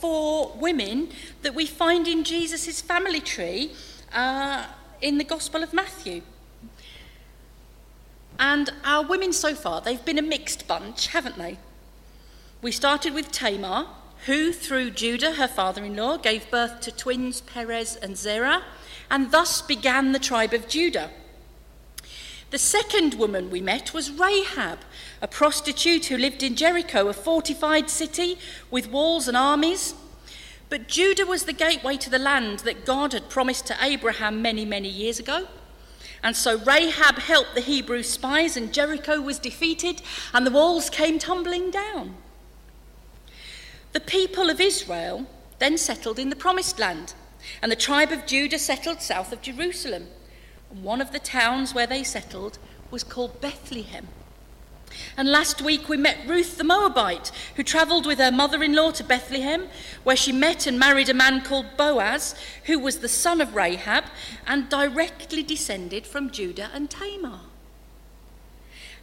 4 women that we find in Jesus' family tree in the Gospel of Matthew. And our women so far, they've been a mixed bunch, haven't they? We started with Tamar, who through Judah, her father-in-law, gave birth to twins Perez and Zerah, and thus began the tribe of Judah. The second woman we met was Rahab, a prostitute who lived in Jericho, a fortified city with walls and armies. But Judah was the gateway to the land that God had promised to Abraham many, many years ago. And so Rahab helped the Hebrew spies, and Jericho was defeated, and the walls came tumbling down. The people of Israel then settled in the Promised Land, and the tribe of Judah settled south of Jerusalem. And one of the towns where they settled was called Bethlehem. And last week we met Ruth the Moabite, who travelled with her mother-in-law to Bethlehem, where she met and married a man called Boaz, who was the son of Rahab and directly descended from Judah and Tamar.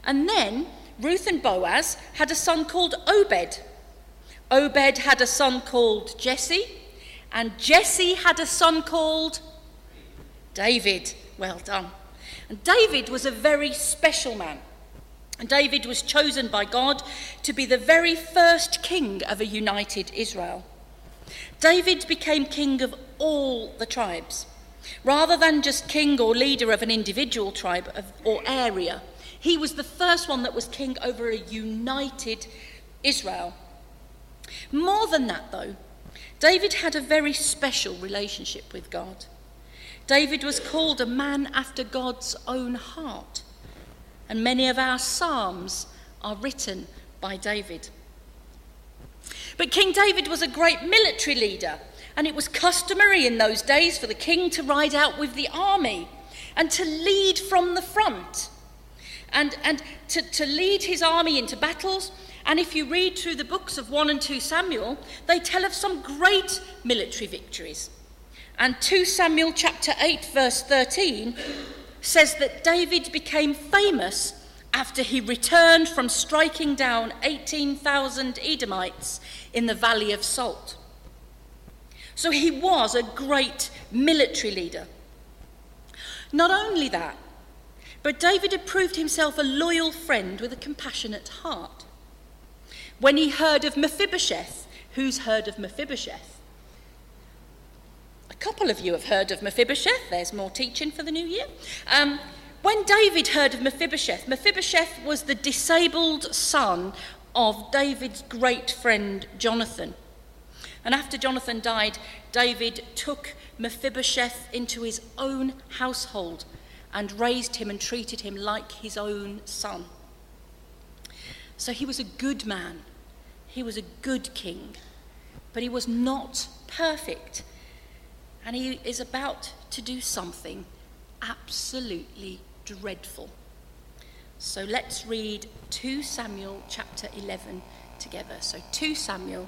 And then Ruth and Boaz had a son called Obed. Obed had a son called Jesse, and Jesse had a son called David. Well done. And David was a very special man. And David was chosen by God to be the very first king of a united Israel. David became king of all the tribes, rather than just king or leader of an individual tribe or area. He was the first one that was king over a united Israel. More than that, though, David had a very special relationship with God. David was called a man after God's own heart, and many of our psalms are written by David. But King David was a great military leader, and it was customary in those days for the king to ride out with the army and to lead from the front and to lead his army into battles. And if you read through the books of 1 and 2 Samuel, they tell of some great military victories. And 2 Samuel chapter 8 verse 13 says that David became famous after he returned from striking down 18,000 Edomites in the Valley of Salt. So he was a great military leader. Not only that, but David had proved himself a loyal friend with a compassionate heart. When he heard of Mephibosheth, who's heard of Mephibosheth? A couple of you have heard of Mephibosheth. There's more teaching for the new year. When David heard of Mephibosheth, Mephibosheth was the disabled son of David's great friend Jonathan. And after Jonathan died, David took Mephibosheth into his own household and raised him and treated him like his own son. So he was a good man. He was a good king, but he was not perfect. And he is about to do something absolutely dreadful. So let's read 2 Samuel chapter 11 together. So 2 Samuel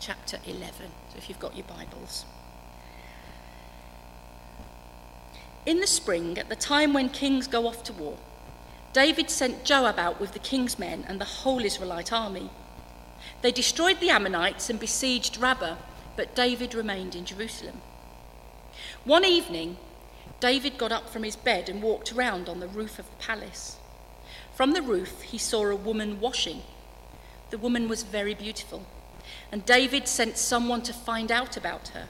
chapter 11, so if you've got your Bibles. In the spring, at the time when kings go off to war, David sent Joab out with the king's men and the whole Israelite army. They destroyed the Ammonites and besieged Rabbah, but David remained in Jerusalem. One evening, David got up from his bed and walked around on the roof of the palace. From the roof, he saw a woman washing. The woman was very beautiful, and David sent someone to find out about her.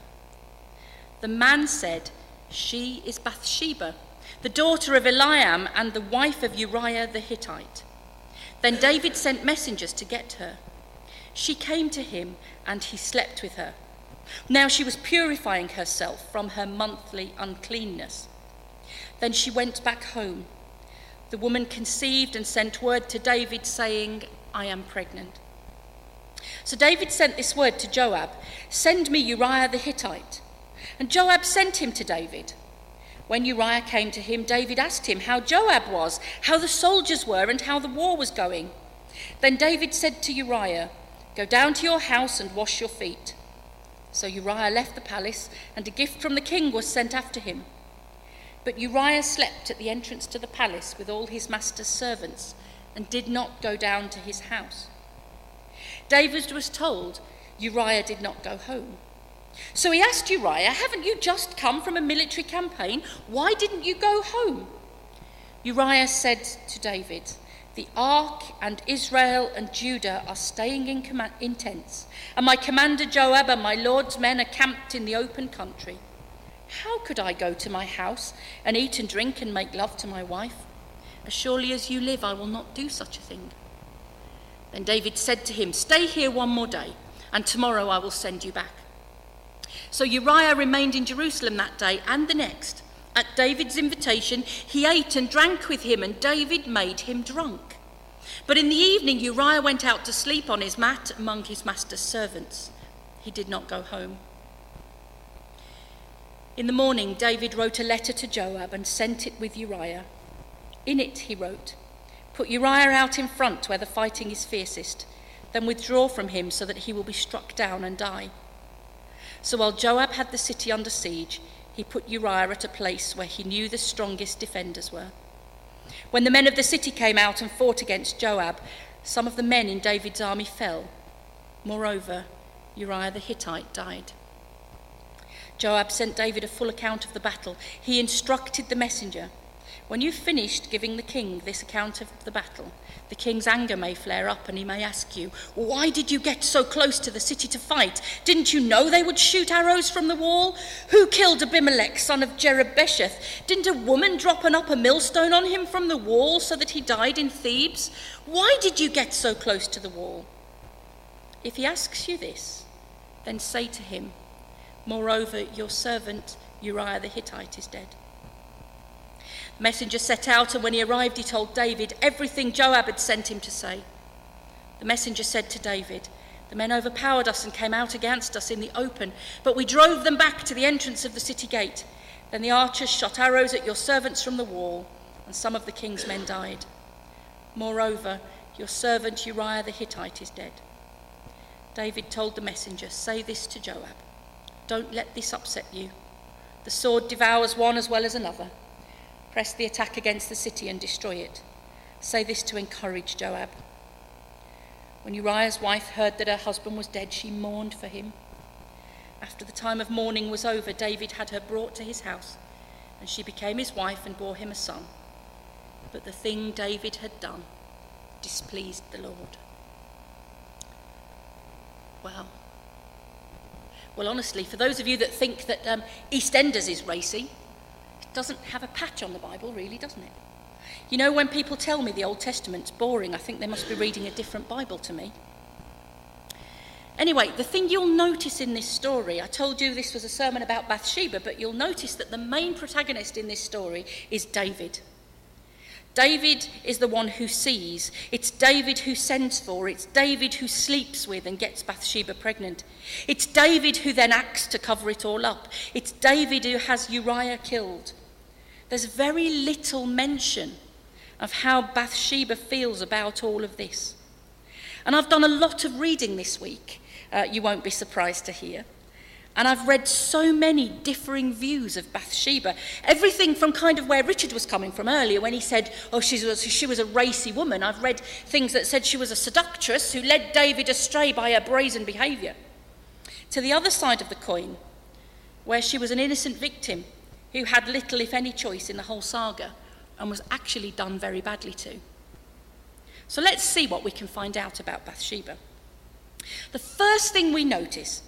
The man said, "She is Bathsheba, the daughter of Eliam and the wife of Uriah the Hittite." Then David sent messengers to get her. She came to him, and he slept with her. Now she was purifying herself from her monthly uncleanness. Then she went back home. The woman conceived and sent word to David, saying, "I am pregnant." So David sent this word to Joab, "Send me Uriah the Hittite." And Joab sent him to David. When Uriah came to him, David asked him how Joab was, how the soldiers were, and how the war was going. Then David said to Uriah, "Go down to your house and wash your feet." So Uriah left the palace, and a gift from the king was sent after him. But Uriah slept at the entrance to the palace with all his master's servants, and did not go down to his house. David was told, Uriah did not go home. So he asked Uriah, "Haven't you just come from a military campaign? Why didn't you go home?" Uriah said to David, "The ark and Israel and Judah are staying in tents, and my commander Joab and my lord's men are camped in the open country. How could I go to my house and eat and drink and make love to my wife? As surely as you live, I will not do such a thing." Then David said to him, "Stay here one more day, and tomorrow I will send you back." So Uriah remained in Jerusalem that day and the next. At David's invitation, he ate and drank with him, and David made him drunk. But in the evening, Uriah went out to sleep on his mat among his master's servants. He did not go home. In the morning, David wrote a letter to Joab and sent it with Uriah. In it, he wrote, "Put Uriah out in front where the fighting is fiercest, then withdraw from him so that he will be struck down and die." So while Joab had the city under siege, he put Uriah at a place where he knew the strongest defenders were. When the men of the city came out and fought against Joab, some of the men in David's army fell. Moreover, Uriah the Hittite died. Joab sent David a full account of the battle. He instructed the messenger, "When you've finished giving the king this account of the battle, the king's anger may flare up and he may ask you, 'Why did you get so close to the city to fight? Didn't you know they would shoot arrows from the wall? Who killed Abimelech, son of Jerubbesheth? Didn't a woman drop an upper millstone on him from the wall so that he died in Thebes? Why did you get so close to the wall?' If he asks you this, then say to him, 'Moreover, your servant Uriah the Hittite is dead.'" The messenger set out, and when he arrived, he told David everything Joab had sent him to say. The messenger said to David, "The men overpowered us and came out against us in the open, but we drove them back to the entrance of the city gate. Then the archers shot arrows at your servants from the wall, and some of the king's men died. Moreover, your servant Uriah the Hittite is dead." David told the messenger, "Say this to Joab. Don't let this upset you. The sword devours one as well as another. Press the attack against the city and destroy it. Say this to encourage Joab." When Uriah's wife heard that her husband was dead, she mourned for him. After the time of mourning was over, David had her brought to his house, and she became his wife and bore him a son. But the thing David had done displeased the Lord. Wow. Well, honestly, for those of you that think that EastEnders is racy, it doesn't have a patch on the Bible, really, doesn't it? You know, when people tell me the Old Testament's boring, I think they must be reading a different Bible to me. Anyway, the thing you'll notice in this story, I told you this was a sermon about Bathsheba, but you'll notice that the main protagonist in this story is David. David is the one who sees. It's David who sends for. It's David who sleeps with and gets Bathsheba pregnant. It's David who then acts to cover it all up. It's David who has Uriah killed. There's very little mention of how Bathsheba feels about all of this. And I've done a lot of reading this week, you won't be surprised to hear. And I've read so many differing views of Bathsheba. Everything from kind of where Richard was coming from earlier when he said, oh, she was a racy woman. I've read things that said she was a seductress who led David astray by her brazen behaviour. To the other side of the coin, where she was an innocent victim who had little, if any, choice in the whole saga and was actually done very badly to. So let's see what we can find out about Bathsheba. The first thing we notice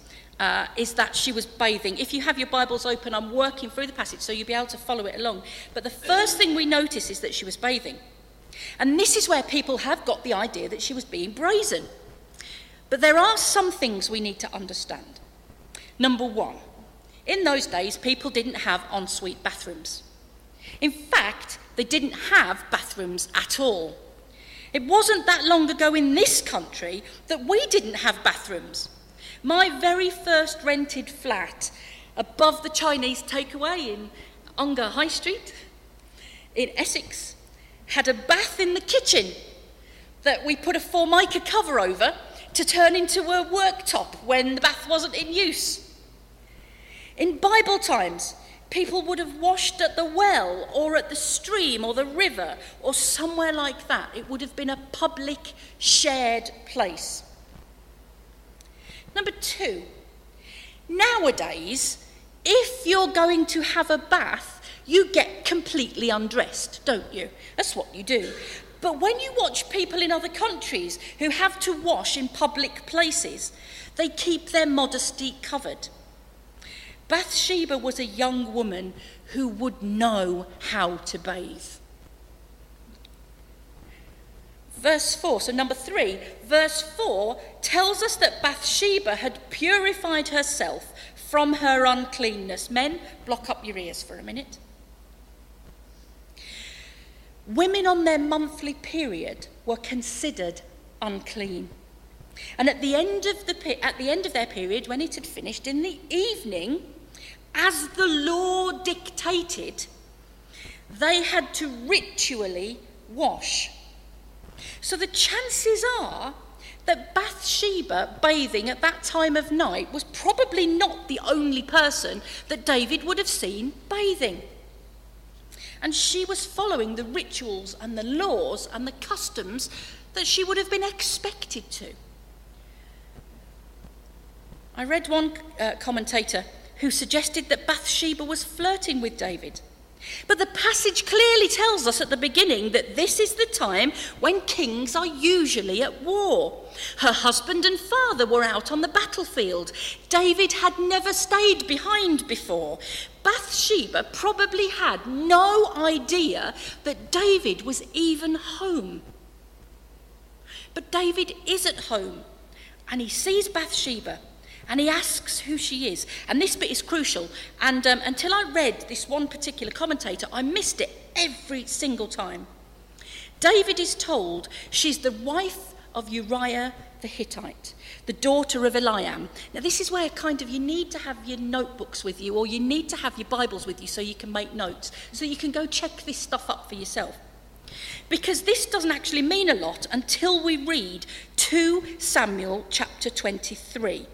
is that she was bathing. If you have your Bibles open, I'm working through the passage so you'll be able to follow it along. But the first thing we notice is that she was bathing. And this is where people have got the idea that she was being brazen. But there are some things we need to understand. Number one, in those days, people didn't have ensuite bathrooms. In fact, they didn't have bathrooms at all. It wasn't that long ago in this country that we didn't have bathrooms. My very first rented flat above the Chinese takeaway in Unger High Street in Essex had a bath in the kitchen that we put a Formica cover over to turn into a worktop when the bath wasn't in use. In Bible times, people would have washed at the well or at the stream or the river or somewhere like that. It would have been a public, shared place. Number 2, nowadays, if you're going to have a bath, you get completely undressed, don't you? That's what you do. But when you watch people in other countries who have to wash in public places, they keep their modesty covered. Bathsheba was a young woman who would know how to bathe. Verse 4, so number 3, verse 4 tells us that Bathsheba had purified herself from her uncleanness. Men, block up your ears for a minute. Women on their monthly period were considered unclean. And at the end of their period, when it had finished, in the evening, as the law dictated, they had to ritually wash. So the chances are that Bathsheba bathing at that time of night was probably not the only person that David would have seen bathing. And she was following the rituals and the laws and the customs that she would have been expected to. I read one commentator who suggested that Bathsheba was flirting with David. But the passage clearly tells us at the beginning that this is the time when kings are usually at war. Her husband and father were out on the battlefield. David had never stayed behind before. Bathsheba probably had no idea that David was even home. But David is at home, and he sees Bathsheba. And he asks who she is. And this bit is crucial. And until I read this one particular commentator, I missed it every single time. David is told she's the wife of Uriah the Hittite, the daughter of Eliam. Now this is where you need to have your notebooks with you, or you need to have your Bibles with you so you can make notes, so you can go check this stuff up for yourself. Because this doesn't actually mean a lot until we read 2 Samuel chapter 23.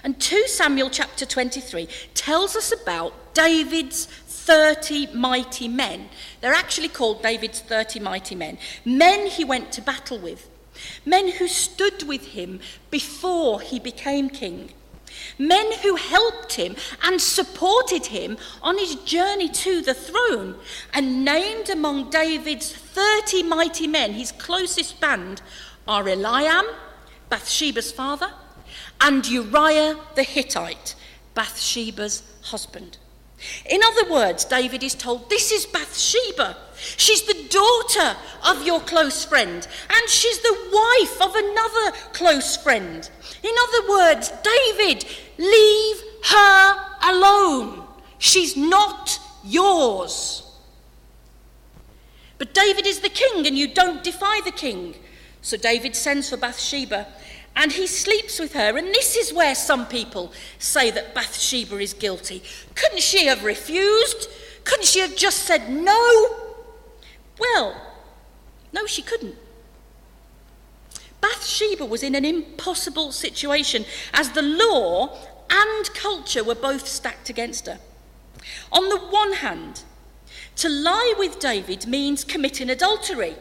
And 2 Samuel chapter 23 tells us about David's 30 mighty men. They're actually called David's 30 mighty men. Men he went to battle with. Men who stood with him before he became king. Men who helped him and supported him on his journey to the throne. And named among David's 30 mighty men, his closest band, are Eliam, Bathsheba's father, and Uriah the Hittite, Bathsheba's husband. In other words, David is told, this is Bathsheba. She's the daughter of your close friend, and she's the wife of another close friend. In other words, David, leave her alone. She's not yours. But David is the king, and you don't defy the king. So David sends for Bathsheba, and he sleeps with her. And this is where some people say that Bathsheba is guilty. Couldn't she have refused? Couldn't she have just said no? Well, no, she couldn't. Bathsheba was in an impossible situation, as the law and culture were both stacked against her. On the one hand, to lie with David means committing adultery.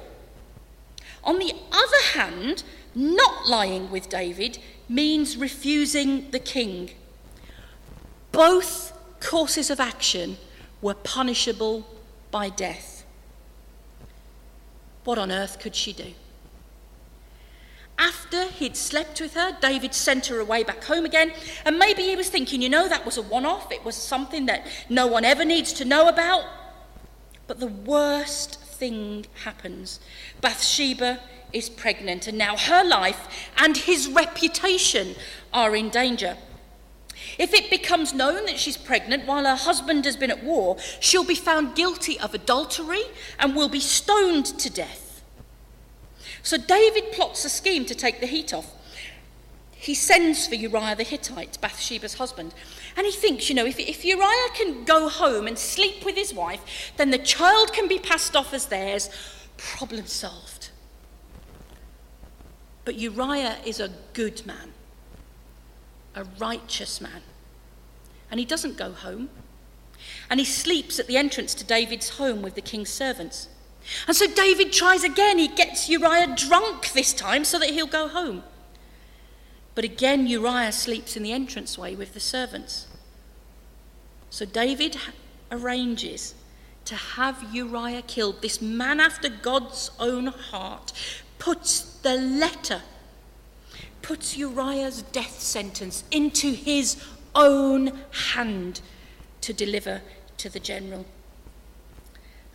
On the other hand, not lying with David means refusing the king. Both courses of action were punishable by death. What on earth could she do? After he'd slept with her, David sent her away back home again, and maybe he was thinking, that was a one-off, it was something that no one ever needs to know about. But the worst thing happens. Bathsheba is pregnant, and now her life and his reputation are in danger. If it becomes known that she's pregnant while her husband has been at war, she'll be found guilty of adultery and will be stoned to death. So David plots a scheme to take the heat off. He sends for Uriah the Hittite, Bathsheba's husband, and he thinks, if Uriah can go home and sleep with his wife, then the child can be passed off as theirs. Problem solved. But Uriah is a good man, a righteous man, and he doesn't go home. And he sleeps at the entrance to David's home with the king's servants. And so David tries again. He gets Uriah drunk this time so that he'll go home. But again, Uriah sleeps in the entranceway with the servants. So David arranges to have Uriah killed. This man after God's own heart puts Uriah's death sentence into his own hand to deliver to the general.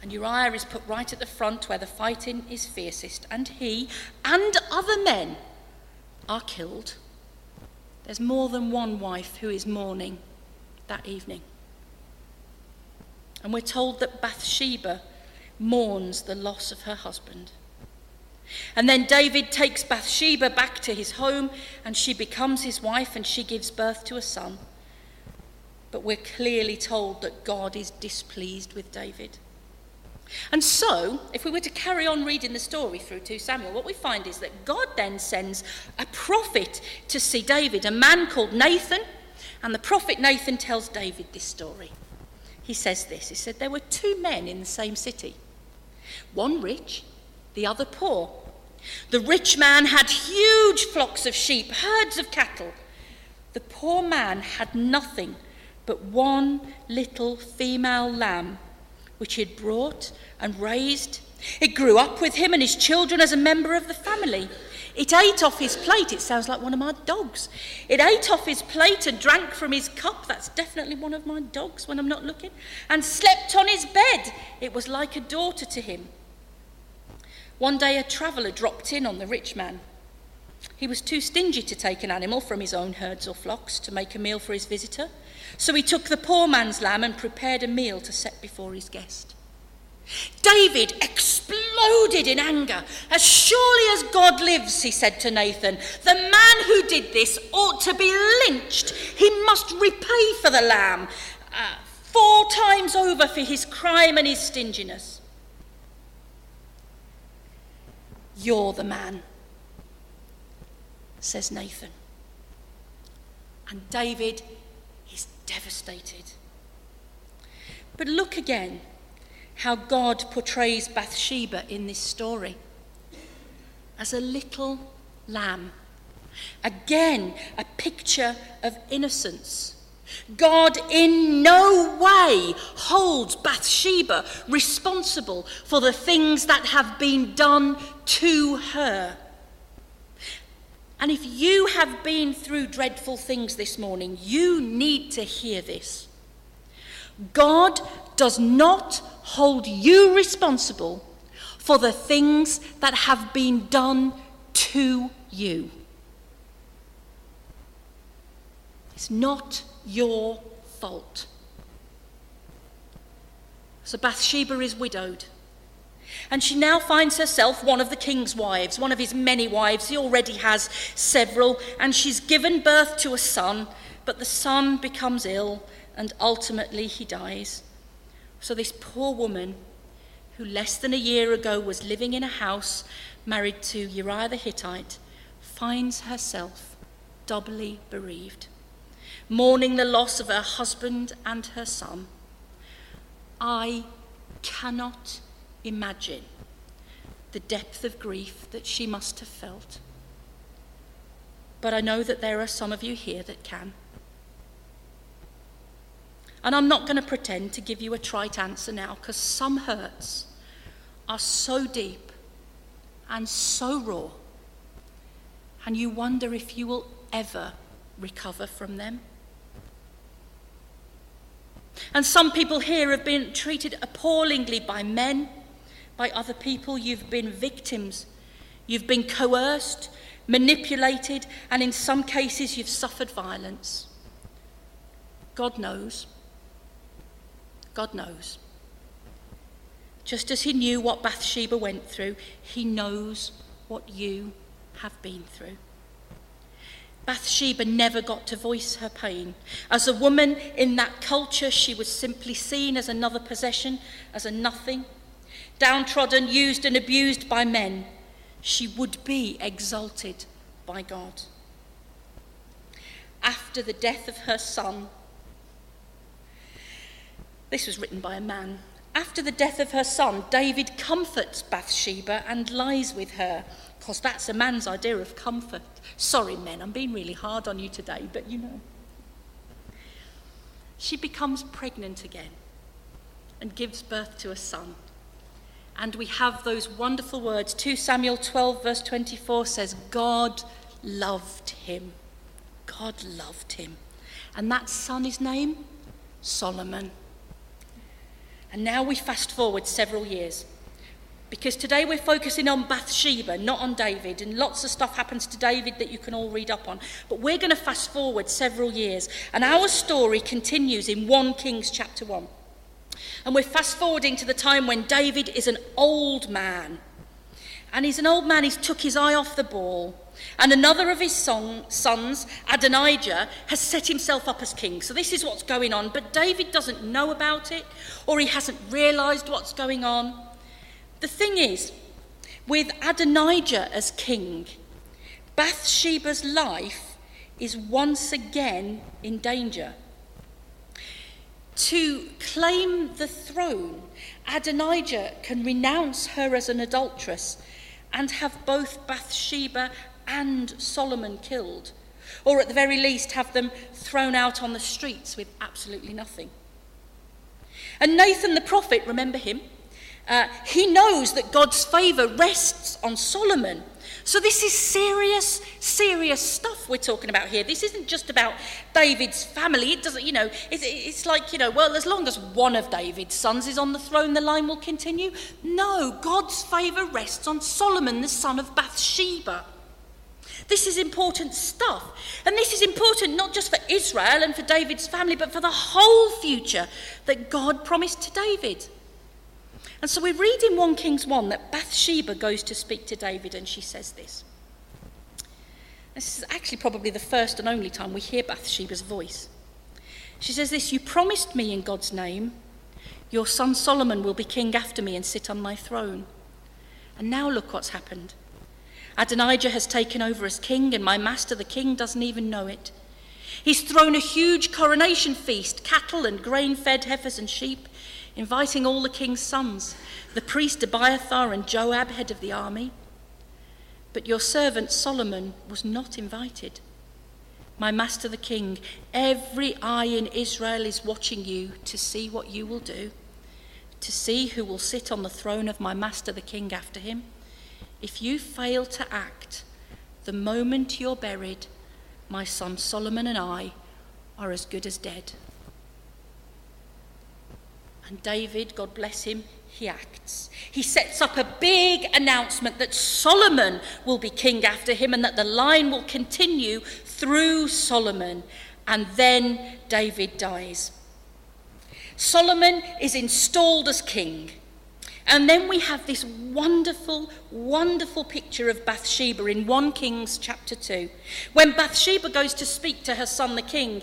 And Uriah is put right at the front where the fighting is fiercest, and he and other men are killed. There's more than one wife who is mourning that evening. And we're told that Bathsheba mourns the loss of her husband. And then David takes Bathsheba back to his home, and she becomes his wife, and she gives birth to a son. But we're clearly told that God is displeased with David. And so, if we were to carry on reading the story through 2 Samuel, what we find is that God then sends a prophet to see David, a man called Nathan, and the prophet Nathan tells David this story. He says this, he said, there were 2 men in the same city, one rich, the other poor. The rich man had huge flocks of sheep, herds of cattle. The poor man had nothing but one little female lamb, which he had brought and raised. It grew up with him and his children as a member of the family. It ate off his plate. It sounds like one of my dogs. It ate off his plate and drank from his cup. That's definitely one of my dogs when I'm not looking. And slept on his bed. It was like a daughter to him. One day a traveller dropped in on the rich man. He was too stingy to take an animal from his own herds or flocks to make a meal for his visitor. So he took the poor man's lamb and prepared a meal to set before his guest. David exploded in anger. As surely as God lives, he said to Nathan, the man who did this ought to be lynched. He must repay for the lamb 4 times over for his crime and his stinginess. You're the man, says Nathan. And David is devastated. But look again how God portrays Bathsheba in this story as a little lamb. Again, a picture of innocence. God in no way holds Bathsheba responsible for the things that have been done to her. And if you have been through dreadful things this morning, you need to hear this. God does not hold you responsible for the things that have been done to you. It's not your fault. So Bathsheba is widowed, and she now finds herself one of the king's wives, one of his many wives. He already has several, and she's given birth to a son, but the son becomes ill, and ultimately he dies. So this poor woman, who less than a year ago was living in a house married to Uriah the Hittite, finds herself doubly bereaved, mourning the loss of her husband and her son. I cannot imagine the depth of grief that she must have felt. But I know that there are some of you here that can. And I'm not going to pretend to give you a trite answer now, because some hurts are so deep and so raw, and you wonder if you will ever recover from them. And some people here have been treated appallingly by men, by other people. You've been victims. You've been coerced, manipulated, and in some cases you've suffered violence. God knows. God knows. Just as he knew what Bathsheba went through, he knows what you have been through. Bathsheba never got to voice her pain. As a woman in that culture, she was simply seen as another possession, as a nothing. Downtrodden, used and abused by men, she would be exalted by God. After the death of her son, this was written by a man. after the death of her son, David comforts Bathsheba and lies with her, because that's a man's idea of comfort. Sorry, men, I'm being really hard on you today, but you know. She becomes pregnant again and gives birth to a son. And we have those wonderful words. 2 Samuel 12 verse 24 says, God loved him. God loved him. And that son is named Solomon. And now we fast forward several years, because today we're focusing on Bathsheba, not on David, and lots of stuff happens to David that you can all read up on. But we're going to fast forward several years, and our story continues in 1 Kings chapter 1. And we're fast forwarding to the time when David is an old man. And he's an old man, he's took his eye off the ball. And another of his sons, Adonijah, has set himself up as king. So this is what's going on. But David doesn't know about it, or he hasn't realised what's going on. The thing is, with Adonijah as king, Bathsheba's life is once again in danger. To claim the throne, Adonijah can renounce her as an adulteress and have both Bathsheba and Solomon killed, or at the very least have them thrown out on the streets with absolutely nothing. And Nathan the prophet, remember him? He knows that God's favour rests on Solomon. So this is serious, serious stuff we're talking about here. This isn't just about David's family. It doesn't, it's like, well, as long as one of David's sons is on the throne, the line will continue. No, God's favour rests on Solomon, the son of Bathsheba. This is important stuff. And this is important not just for Israel and for David's family, but for the whole future that God promised to David. And so we read in 1 Kings 1 that Bathsheba goes to speak to David, and she says this. This is actually probably the first and only time we hear Bathsheba's voice. She says this, you promised me in God's name, your son Solomon will be king after me and sit on my throne. And now look what's happened. Adonijah has taken over as king, and my master the king doesn't even know it. He's thrown a huge coronation feast, cattle and grain-fed heifers and sheep, inviting all the king's sons, the priest Abiathar and Joab, head of the army. But your servant Solomon was not invited. My master the king, every eye in Israel is watching you to see what you will do, to see who will sit on the throne of my master the king after him. If you fail to act, the moment you're buried, my son Solomon and I are as good as dead. And David, God bless him, he acts. He sets up a big announcement that Solomon will be king after him and that the line will continue through Solomon. And then David dies. Solomon is installed as king. And then we have this wonderful, wonderful picture of Bathsheba in 1 Kings chapter 2. When Bathsheba goes to speak to her son the king,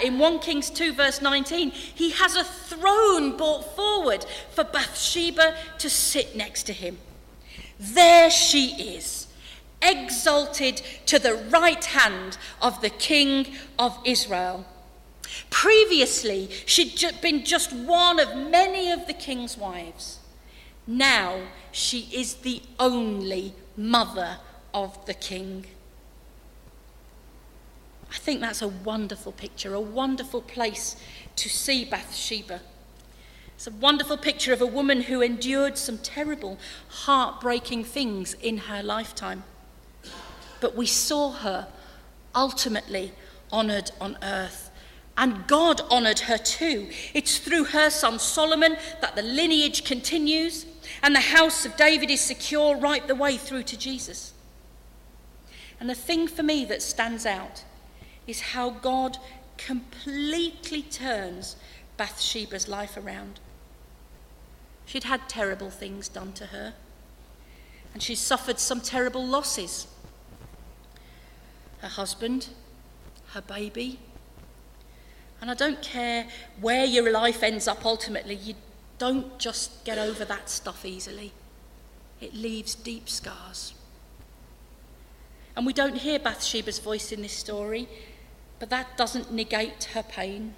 in 1 Kings 2 verse 19, he has a throne brought forward for Bathsheba to sit next to him. There she is, exalted to the right hand of the king of Israel. Previously, she'd been just one of many of the king's wives. Now she is the only mother of the king. I think that's a wonderful picture, a wonderful place to see Bathsheba. It's a wonderful picture of a woman who endured some terrible, heartbreaking things in her lifetime. But we saw her ultimately honoured on earth. And God honoured her too. It's through her son Solomon that the lineage continues and the house of David is secure right the way through to Jesus. And the thing for me that stands out is how God completely turns Bathsheba's life around. She'd had terrible things done to her, and she'd suffered some terrible losses. Her husband, her baby. And I don't care where your life ends up ultimately, you don't just get over that stuff easily. It leaves deep scars. And we don't hear Bathsheba's voice in this story, but that doesn't negate her pain.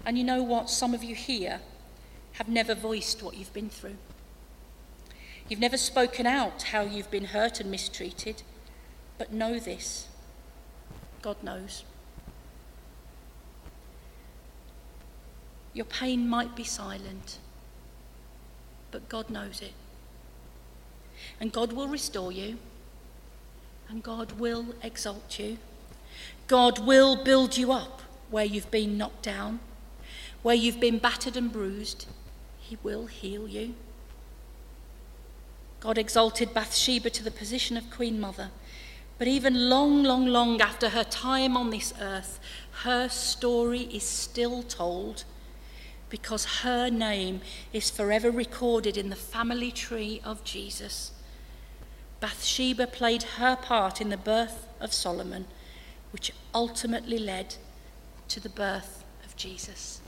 And you know what? Some of you here have never voiced what you've been through. You've never spoken out how you've been hurt and mistreated, but know this: God knows. Your pain might be silent, but God knows it. And God will restore you, and God will exalt you. God will build you up where you've been knocked down, where you've been battered and bruised. He will heal you. God exalted Bathsheba to the position of Queen Mother, but even long after her time on this earth, her story is still told, because her name is forever recorded in the family tree of Jesus. Bathsheba played her part in the birth of Solomon, which ultimately led to the birth of Jesus.